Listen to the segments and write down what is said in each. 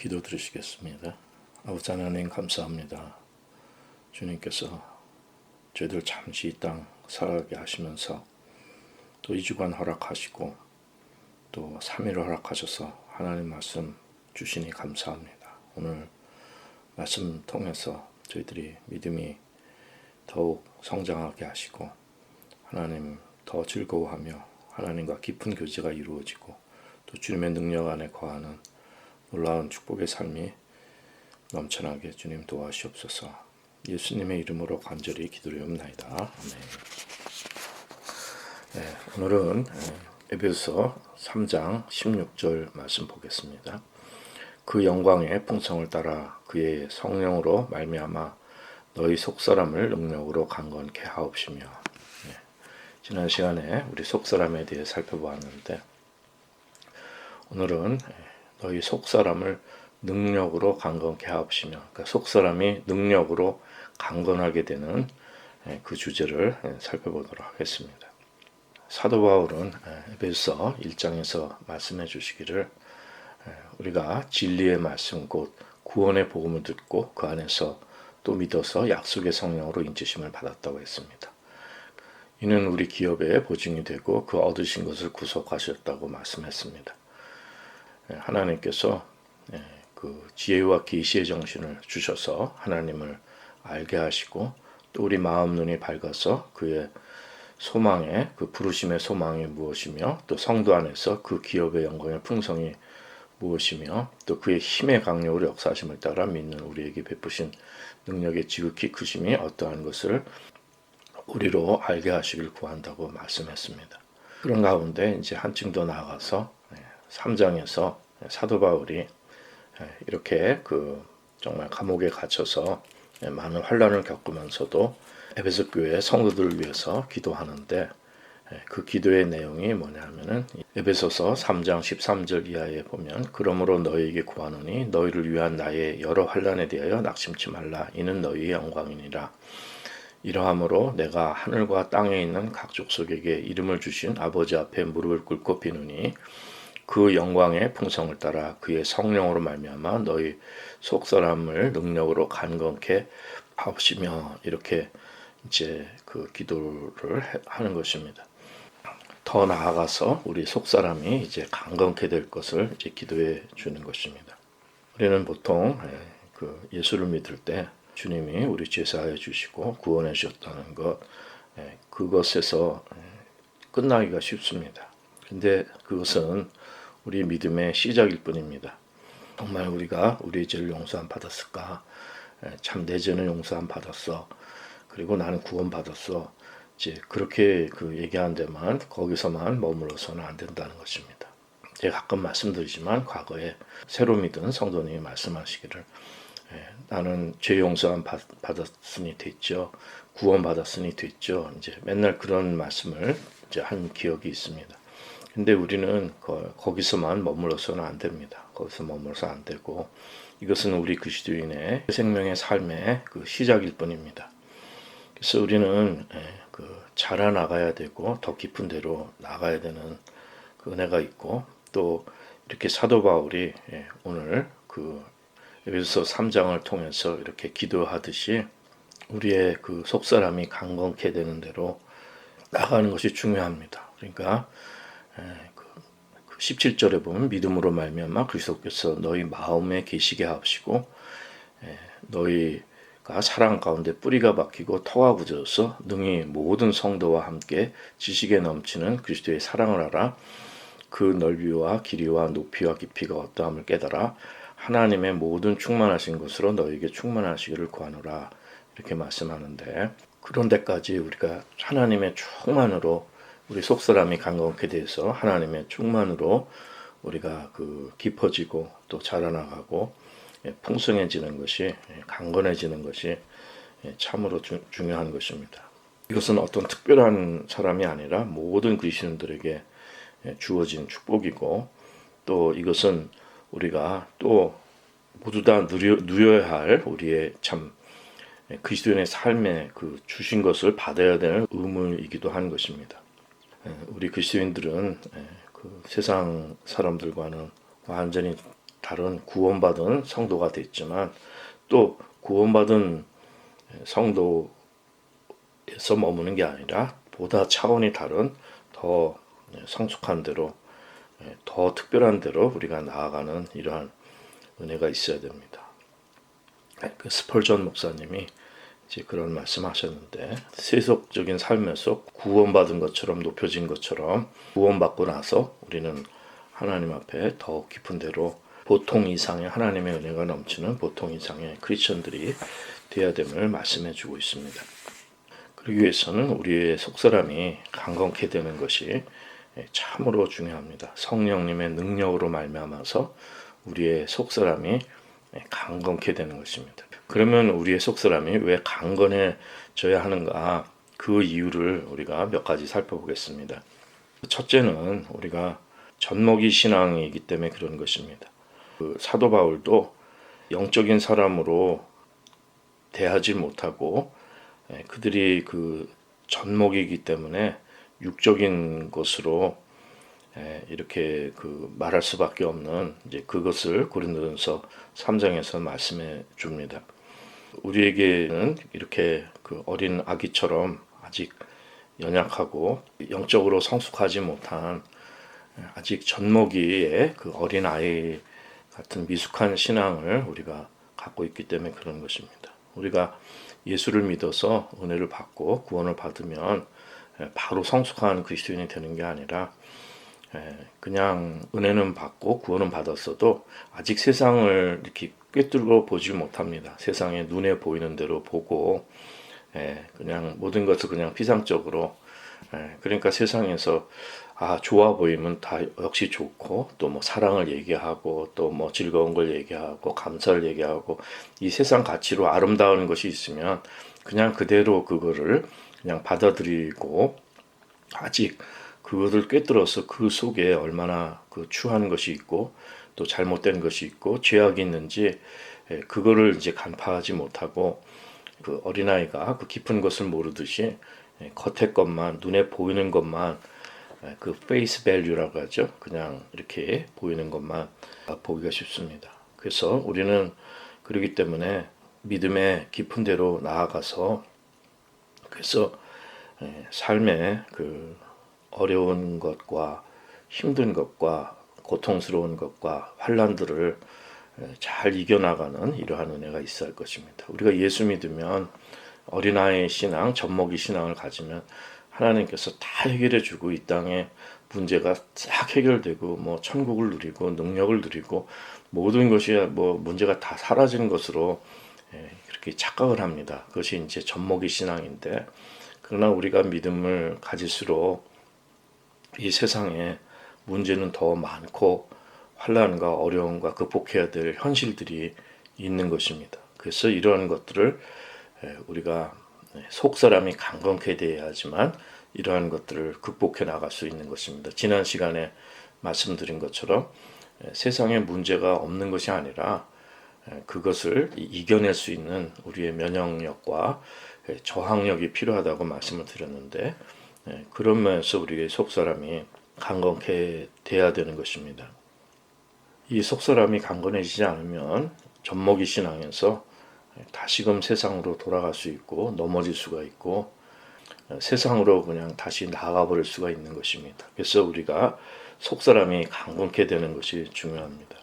기도 드리시겠습니다. 아버지 하나님 감사합니다. 주님께서 저희들 잠시 이 땅 살아가게 하시면서 또 2주간 허락하시고 또 3일을 허락하셔서 하나님 말씀 주시니 감사합니다. 오늘 말씀 통해서 저희들이 믿음이 더욱 성장하게 하시고 하나님 더 즐거워하며 하나님과 깊은 교제가 이루어지고 또 주님의 능력 안에 거하는 놀라운 축복의 삶이 넘쳐나게 주님 도와주시옵소서. 예수님의 이름으로 간절히 기도드리옵나이다. 아멘. 오늘은 에베소서 3장 16절 말씀 보겠습니다. 그 영광의 풍성을 따라 그의 성령으로 말미암아 너희 속사람을 능력으로 강건케 하옵시며. 지난 시간에 우리 속사람에 대해 살펴보았는데 오늘은 너희 속사람을 능력으로 강건케 하옵시며, 그러니까 속사람이 능력으로 강건하게 되는 그 주제를 살펴보도록 하겠습니다. 사도 바울은 에베소서 1장에서 말씀해 주시기를 우리가 진리의 말씀 곧 구원의 복음을 듣고 그 안에서 또 믿어서 약속의 성령으로 인치심을 받았다고 했습니다. 이는 우리 기업의 보증이 되고 그 얻으신 것을 구속하셨다고 말씀했습니다. 하나님께서 그 지혜와 계시의 정신을 주셔서 하나님을 알게 하시고 또 우리 마음 눈이 밝아서 그의 소망의 그 부르심의 소망이 무엇이며 또 성도 안에서 그 기업의 영광의 풍성이 무엇이며 또 그의 힘의 강력으로 역사하심을 따라 믿는 우리에게 베푸신 능력의 지극히 크심이 어떠한 것을 우리로 알게 하시길 구한다고 말씀했습니다. 그런 가운데 이제 한층 더 나아가서 3장에서 사도 바울이 이렇게 정말 감옥에 갇혀서 많은 환난을 겪으면서도 에베소 교회 성도들을 위해서 기도하는데 그 기도의 내용이 뭐냐면은 에베소서 3장 13절 이하에 보면 그러므로 너희에게 구하노니 너희를 위한 나의 여러 환난에 대하여 낙심치 말라. 이는 너희의 영광이니라. 이러함으로 내가 하늘과 땅에 있는 각 족속에게 이름을 주신 아버지 앞에 무릎을 꿇고 비누니 그 영광의 풍성을 따라 그의 성령으로 말미암아 너희 속사람을 능력으로 강건케 하옵시며. 이렇게 이제 그 기도를 하는 것입니다. 더 나아가서 우리 속사람이 이제 강건케 될 것을 이제 기도해 주는 것입니다. 우리는 보통 그 예수를 믿을 때 주님이 우리 죄 사하여 주시고 구원해 주셨다는 것, 그것에서 끝나기가 쉽습니다. 근데 그것은 우리 믿음의 시작일 뿐입니다. 정말 우리가 우리의 죄를 용서 안 받았을까? 참 내 죄는 용서 안 받았어. 그리고 나는 구원 받았어. 이제 그렇게 얘기하는 데만 거기서만 머물러서는 안 된다는 것입니다. 제가 가끔 말씀드리지만 과거에 새로 믿은 성도님이 말씀하시기를 나는 죄 용서 안 받았으니 됐죠. 구원 받았으니 됐죠. 이제 맨날 그런 말씀을 이제 한 기억이 있습니다. 근데 우리는 거기서만 머물러서는 안 됩니다. 거기서 머물러서 안 되고 이것은 우리 그리스도인의 생명의 삶의 그 시작일 뿐입니다. 그래서 우리는 자라나가야 되고 더 깊은 데로 나가야 되는 그 은혜가 있고 또 이렇게 사도 바울이 오늘 에베소서 3장을 통해서 이렇게 기도하듯이 우리의 그 속사람이 강건케 되는 대로 나가는 것이 중요합니다. 그러니까 17절에 보면 믿음으로 말미암아 그리스도께서 너희 마음에 계시게 하시고 너희가 사랑 가운데 뿌리가 박히고 터가 굳어서 능히 모든 성도와 함께 지식에 넘치는 그리스도의 사랑을 알아 그 넓이와 길이와 높이와 깊이가 어떠함을 깨달아 하나님의 모든 충만하신 것으로 너희에게 충만하시기를 구하노라. 이렇게 말씀하는데 그런 데까지 우리가 하나님의 충만으로 우리 속사람이 강건케 돼서 하나님의 충만으로 우리가 깊어지고 또 자라나가고 풍성해지는 것이 강건해지는 것이 참으로 중요한 것입니다. 이것은 어떤 특별한 사람이 아니라 모든 그리스도인들에게 주어진 축복이고 또 이것은 우리가 또 모두 다 누려야 할 우리의 참 그리스도인의 삶에 주신 것을 받아야 되는 의무이기도 한 것입니다. 우리 그리스도인들은 세상 사람들과는 완전히 다른 구원받은 성도가 됐지만 또 구원받은 성도에서 머무는 게 아니라 보다 차원이 다른 더 성숙한 대로 더 특별한 대로 우리가 나아가는 이러한 은혜가 있어야 됩니다. 그 스펄전 목사님이 이제 그런 말씀하셨는데 세속적인 삶에서 구원받은 것처럼 높여진 것처럼 구원받고 나서 우리는 하나님 앞에 더 깊은 데로 보통 이상의 하나님의 은혜가 넘치는 보통 이상의 크리스천들이 되어야 됨을 말씀해 주고 있습니다. 그러기 위해서는 우리의 속사람이 강건케 되는 것이 참으로 중요합니다. 성령님의 능력으로 말미암아서 우리의 속사람이 강건케 되는 것입니다. 그러면 우리의 속사람이 왜 강건해져야 하는가? 그 이유를 우리가 몇 가지 살펴보겠습니다. 첫째는 우리가 젖먹이 신앙이기 때문에 그런 것입니다. 그 사도 바울도 영적인 사람으로 대하지 못하고 그들이 그 젖먹이기 때문에 육적인 것으로 이렇게 그 말할 수밖에 없는 이제 그것을 고린도전서 3장에서 말씀해 줍니다. 우리에게는 이렇게 그 어린 아기처럼 아직 연약하고 영적으로 성숙하지 못한 아직 젖먹이의 그 어린 아이 같은 미숙한 신앙을 우리가 갖고 있기 때문에 그런 것입니다. 우리가 예수를 믿어서 은혜를 받고 구원을 받으면 바로 성숙한 그리스도인이 되는 게 아니라 그냥 은혜는 받고 구원은 받았어도 아직 세상을 이렇게 꿰뚫고 보지 못합니다. 세상에 눈에 보이는 대로 보고 그냥 모든 것을 그냥 피상적으로 그러니까 세상에서 좋아 보이면 다 역시 좋고 또 뭐 사랑을 얘기하고 또 뭐 즐거운 걸 얘기하고 감사를 얘기하고 이 세상 가치로 아름다운 것이 있으면 그냥 그대로 그거를 그냥 받아들이고 아직 그것을 꿰뚫어서 그 속에 얼마나 그 추한 것이 있고 또 잘못된 것이 있고 죄악이 있는지 그거를 이제 간파하지 못하고 그 어린아이가 그 깊은 것을 모르듯이 겉의 것만 눈에 보이는 것만 그 페이스 밸류라고 하죠. 그냥 이렇게 보이는 것만 보기가 쉽습니다. 그래서 우리는 그렇기 때문에 믿음의 깊은 데로 나아가서 그래서 삶의 그 어려운 것과 힘든 것과 고통스러운 것과 환난들을 잘 이겨나가는 이러한 은혜가 있어야 할 것입니다. 우리가 예수 믿으면 어린아이 신앙, 젖먹이 신앙을 가지면 하나님께서 다 해결해 주고 이 땅의 문제가 싹 해결되고 뭐 천국을 누리고 능력을 누리고 모든 것이 뭐 문제가 다 사라진 것으로 그렇게 착각을 합니다. 그것이 이제 젖먹이 신앙인데 그러나 우리가 믿음을 가질수록 이 세상에 문제는 더 많고 환난과 어려움과 극복해야 될 현실들이 있는 것입니다. 그래서 이러한 것들을 우리가 속사람이 강건케 되어야지만 이러한 것들을 극복해 나갈 수 있는 것입니다. 지난 시간에 말씀드린 것처럼 세상에 문제가 없는 것이 아니라 그것을 이겨낼 수 있는 우리의 면역력과 저항력이 필요하다고 말씀을 드렸는데 그런 면에서 우리의 속사람이 강건케 돼야 되는 것입니다. 이 속사람이 강건해지지 않으면 젖먹이 신앙에서 다시금 세상으로 돌아갈 수 있고 넘어질 수가 있고 세상으로 그냥 다시 나아가 버릴 수가 있는 것입니다. 그래서 우리가 속사람이 강건케 되는 것이 중요합니다.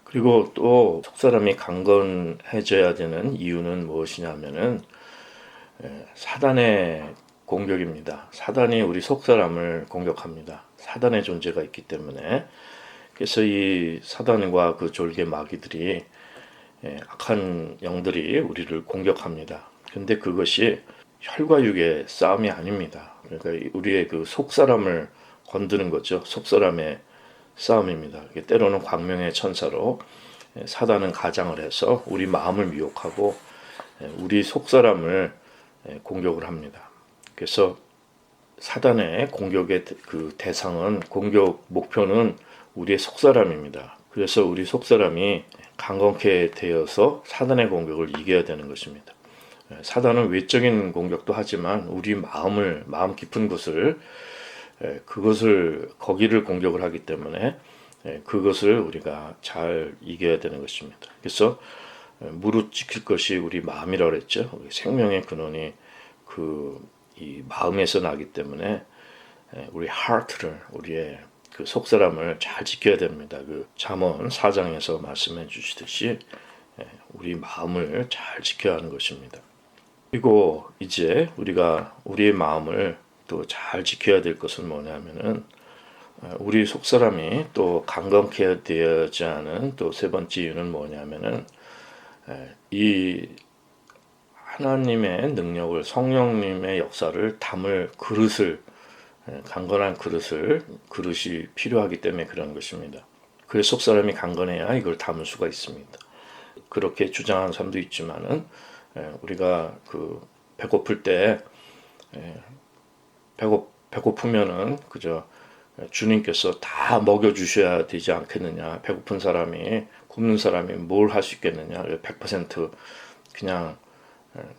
그리고 또 속사람이 강건해져야 되는 이유는 무엇이냐면은 사단의 공격입니다. 사단이 우리 속사람을 공격합니다. 사단의 존재가 있기 때문에 그래서 이 사단과 그 졸개 마귀들이 악한 영들이 우리를 공격합니다. 근데 그것이 혈과 육의 싸움이 아닙니다. 그러니까 우리의 그 속사람을 건드는 거죠. 속사람의 싸움입니다. 때로는 광명의 천사로 사단은 가장을 해서 우리 마음을 미혹하고 우리 속사람을 공격을 합니다. 그래서 사단의 공격의 그 대상은 공격 목표는 우리의 속사람입니다. 그래서 우리 속사람이 강건케 되어서 사단의 공격을 이겨야 되는 것입니다. 사단은 외적인 공격도 하지만 우리 마음 깊은 곳을 그것을 거기를 공격을 하기 때문에 그것을 우리가 잘 이겨야 되는 것입니다. 그래서 무릇 지킬 것이 우리 마음이라고 그랬죠. 우리 생명의 근원이 이 마음에서 나기 때문에 우리 하트를, 우리의 그 속사람을 잘 지켜야 됩니다. 그 잠언 4장에서 말씀해 주시듯이 우리 마음을 잘 지켜야 하는 것입니다. 그리고 이제 우리가 우리의 마음을 또 잘 지켜야 될 것은 뭐냐면은 우리 속사람이 또 강건케 되지 않은 또 세 번째 이유는 뭐냐면은 이 하나님의 능력을, 성령님의 역사를 담을 그릇을, 강건한 그릇이 필요하기 때문에 그런 것입니다. 그래서 속사람이 강건해야 이걸 담을 수가 있습니다. 그렇게 주장하는 사람도 있지만은 우리가 배고플 때 배고프면은 그저 주님께서 다 먹여주셔야 되지 않겠느냐. 배고픈 사람이, 굶는 사람이 뭘 할 수 있겠느냐. 100% 그냥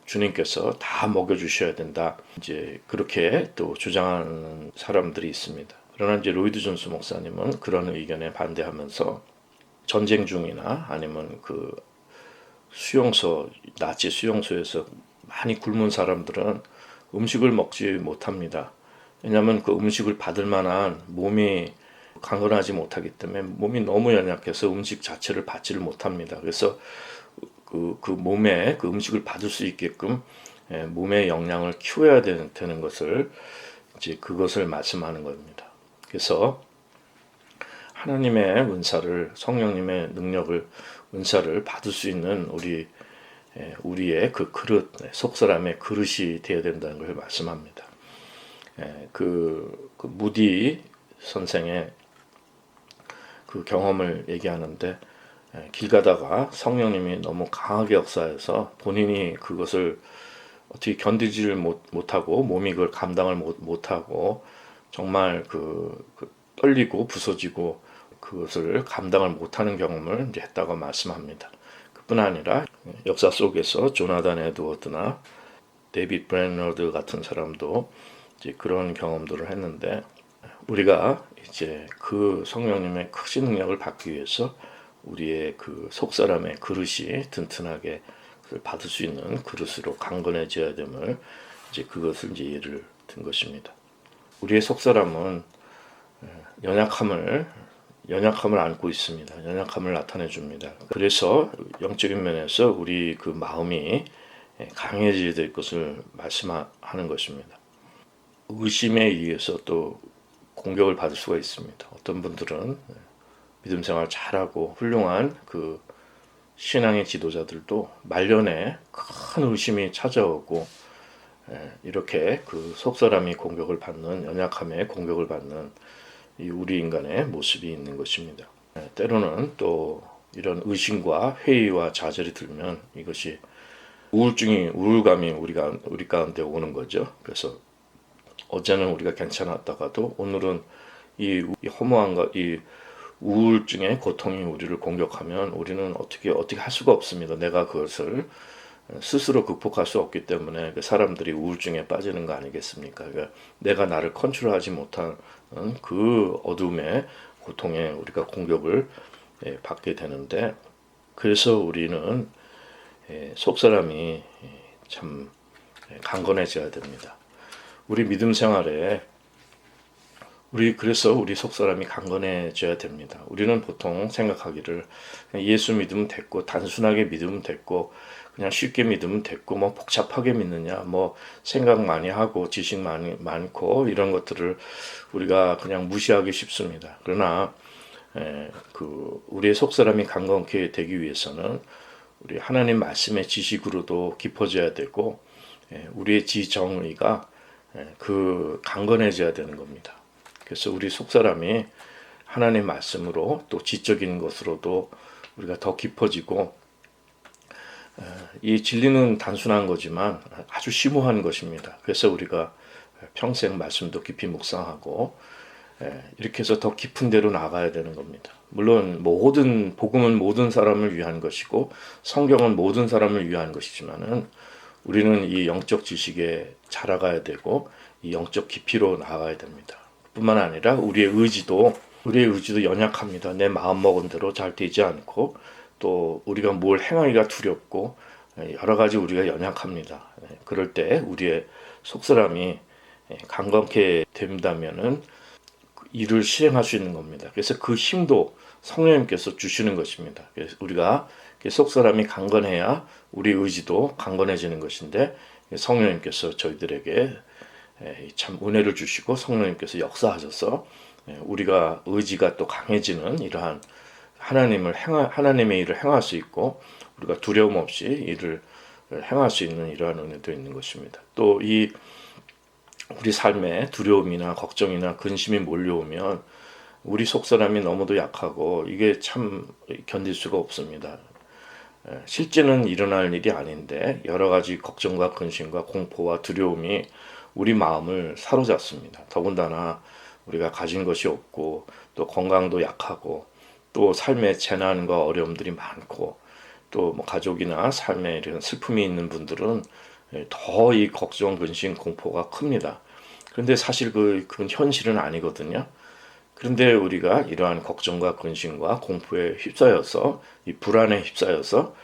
주님께서 다 먹여주셔야 된다. 이제 그렇게 또 주장하는 사람들이 있습니다. 그러나 이제 로이드 존스 목사님은 그런 의견에 반대하면서 전쟁 중이나 아니면 나치 수용소에서 많이 굶은 사람들은 음식을 먹지 못합니다. 왜냐하면 그 음식을 받을 만한 몸이 강건하지 못하기 때문에 몸이 너무 연약해서 음식 자체를 받지를 못합니다. 그래서 그 몸에 그 음식을 받을 수 있게끔 몸의 영양을 키워야 되는 것을 이제 그것을 말씀하는 겁니다. 그래서 하나님의 은사를, 성령님의 능력을, 은사를 받을 수 있는 우리의 그 그릇, 속사람의 그릇이 되어야 된다는 걸 말씀합니다. 그 무디 선생의 그 경험을 얘기하는데 길 가다가 성령님이 너무 강하게 역사해서 본인이 그것을 어떻게 견디지를 못하고 몸이 그걸 감당을 못하고 정말 떨리고 부서지고 그것을 감당을 못하는 경험을 이제 했다고 말씀합니다. 그뿐 아니라 역사 속에서 조나단 에드워드나 데이빗 브래너드 같은 사람도 이제 그런 경험들을 했는데 우리가 이제 그 성령님의 크신 능력을 받기 위해서 우리의 그 속사람의 그릇이 튼튼하게 받을 수 있는 그릇으로 강건해져야 됨을 이제 그것을 이제 예를 든 것입니다. 우리의 속사람은 연약함을 안고 있습니다. 연약함을 나타내 줍니다. 그래서 영적인 면에서 우리 그 마음이 강해져야 될 것을 말씀하는 것입니다. 의심에 의해서 또 공격을 받을 수가 있습니다. 어떤 분들은 믿음 생활 잘하고 훌륭한 그 신앙의 지도자들도 말년에 큰 의심이 찾아오고 이렇게 그 속사람이 공격을 받는, 연약함에 공격을 받는 이 우리 인간의 모습이 있는 것입니다. 때로는 또 이런 의심과 회의와 좌절이 들면 이것이 우울감이 우리 가운데 오는 거죠. 그래서 어제는 우리가 괜찮았다가도 오늘은 이 허무함과 이 우울증의 고통이 우리를 공격하면 우리는 어떻게 할 수가 없습니다. 내가 그것을 스스로 극복할 수 없기 때문에 사람들이 우울증에 빠지는 거 아니겠습니까? 그러니까 내가 나를 컨트롤하지 못한 그 어둠의 고통에 우리가 공격을 받게 되는데, 그래서 우리는 속사람이 참 강건해져야 됩니다. 우리 믿음 생활에 그래서 우리 속사람이 강건해져야 됩니다. 우리는 보통 생각하기를 예수 믿으면 됐고, 단순하게 믿으면 됐고, 그냥 쉽게 믿으면 됐고, 뭐 복잡하게 믿느냐, 뭐 생각 많이 하고 지식 많고 이런 것들을 우리가 그냥 무시하기 쉽습니다. 그러나 우리의 속사람이 강건케 되기 위해서는 우리 하나님 말씀의 지식으로도 깊어져야 되고, 우리의 지정의가 강건해져야 되는 겁니다. 그래서 우리 속사람이 하나님 말씀으로 또 지적인 것으로도 우리가 더 깊어지고, 이 진리는 단순한 거지만 아주 심오한 것입니다. 그래서 우리가 평생 말씀도 깊이 묵상하고 이렇게 해서 더 깊은 데로 나가야 되는 겁니다. 물론 복음은 모든 사람을 위한 것이고 성경은 모든 사람을 위한 것이지만은 우리는 이 영적 지식에 자라가야 되고 이 영적 깊이로 나아가야 됩니다. 뿐만 아니라 우리의 의지도 우리의 의지도 연약합니다. 내 마음 먹은 대로 잘 되지 않고 또 우리가 뭘 행하기가 두렵고 여러 가지 우리가 연약합니다. 그럴 때 우리의 속사람이 강건케 된다면은 일을 실행할 수 있는 겁니다. 그래서 그 힘도 성령님께서 주시는 것입니다. 그래서 우리가 속사람이 강건해야 우리 의지도 강건해지는 것인데 성령님께서 저희들에게 참 은혜를 주시고 성령님께서 역사하셔서 우리가 의지가 또 강해지는 이러한 하나님의 일을 행할 수 있고 우리가 두려움 없이 일을 행할 수 있는 이러한 은혜도 있는 것입니다. 또 이 우리 삶에 두려움이나 걱정이나 근심이 몰려오면 우리 속사람이 너무도 약하고 이게 참 견딜 수가 없습니다. 실제는 일어날 일이 아닌데 여러 가지 걱정과 근심과 공포와 두려움이 우리 마음을 사로잡습니다. 더군다나 우리가 가진 것이 없고 또 건강도 약하고 또 삶의 재난과 어려움들이 많고 또 뭐 가족이나 삶에 이런 슬픔이 있는 분들은 더 이 걱정, 근심, 공포가 큽니다. 그런데 사실 그건 현실은 아니거든요. 그런데 우리가 이러한 걱정과 근심과 공포에 휩싸여서 이 불안에 휩싸여서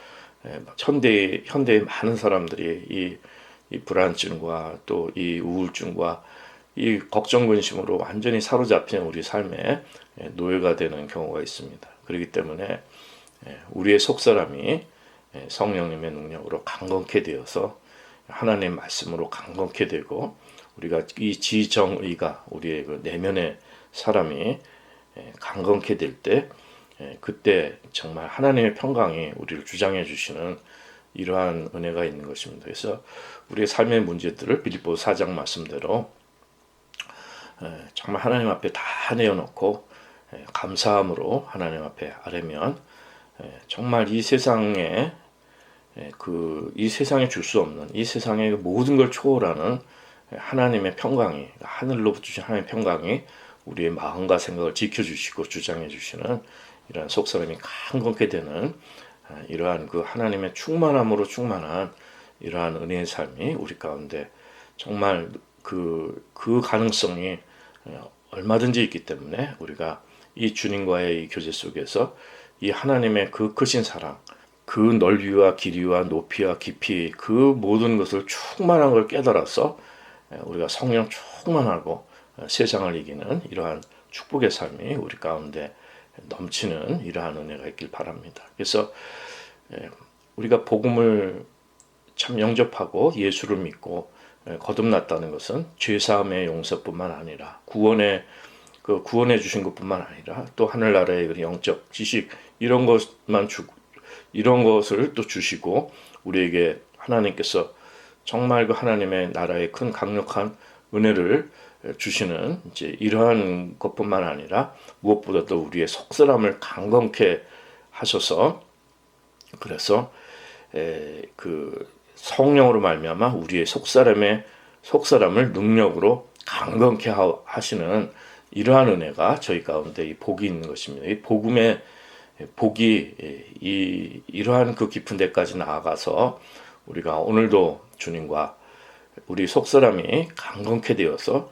현대의 많은 사람들이 이 불안증과 또 이 우울증과 이 걱정 근심으로 완전히 사로잡힌 우리 삶에 노예가 되는 경우가 있습니다. 그렇기 때문에 우리의 속사람이 성령님의 능력으로 강건케 되어서 하나님의 말씀으로 강건케 되고 우리가 이 지정의가 우리의 그 내면의 사람이 강건케 될 때 그때 정말 하나님의 평강이 우리를 주장해 주시는 이러한 은혜가 있는 것입니다. 그래서 우리의 삶의 문제들을 빌립보서 4장 말씀대로 정말 하나님 앞에 다 내어놓고 감사함으로 하나님 앞에 아뢰면 정말 이 세상에 이 세상에 줄 수 없는 이 세상의 모든 걸 초월하는 하나님의 평강이 하늘로부터 주신 하나님의 평강이 우리의 마음과 생각을 지켜주시고 주장해 주시는 이러한 속사람이 강건케 되는 이러한 그 하나님의 충만함으로 충만한 이러한 은혜의 삶이 우리 가운데 정말 그 가능성이 얼마든지 있기 때문에 우리가 이 주님과의 이 교제 속에서 이 하나님의 그 크신 사랑, 그 넓이와 길이와 높이와 깊이 그 모든 것을 충만한 걸 깨달아서 우리가 성령 충만하고 세상을 이기는 이러한 축복의 삶이 우리 가운데 넘치는 이러한 은혜가 있길 바랍니다. 그래서 우리가 복음을 참 영접하고 예수를 믿고 거듭났다는 것은 죄사함의 용서뿐만 아니라 구원해 주신 것뿐만 아니라 또 하늘나라의 그 영적 지식 이런 것을 또 주시고 우리에게 하나님께서 정말 그 하나님의 나라의 큰 강력한 은혜를 주시는 이제 이러한 것뿐만 아니라 무엇보다도 우리의 속사람을 강건케 하셔서 그래서 그 성령으로 말미암아 우리의 속사람을 능력으로 강건케 하시는 이러한 은혜가 저희 가운데 이 복이 있는 것입니다. 이 복음의 복이 이러한 그 깊은 데까지 나아가서 우리가 오늘도 주님과 우리 속사람이 강건케 되어서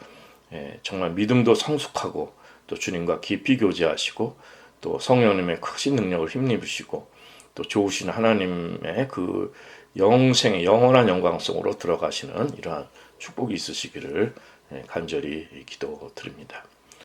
정말 믿음도 성숙하고 또 주님과 깊이 교제하시고 또 성령님의 크신 능력을 힘입으시고 또 좋으신 하나님의 그 영원한 영광성으로 들어가시는 이러한 축복이 있으시기를 간절히 기도드립니다.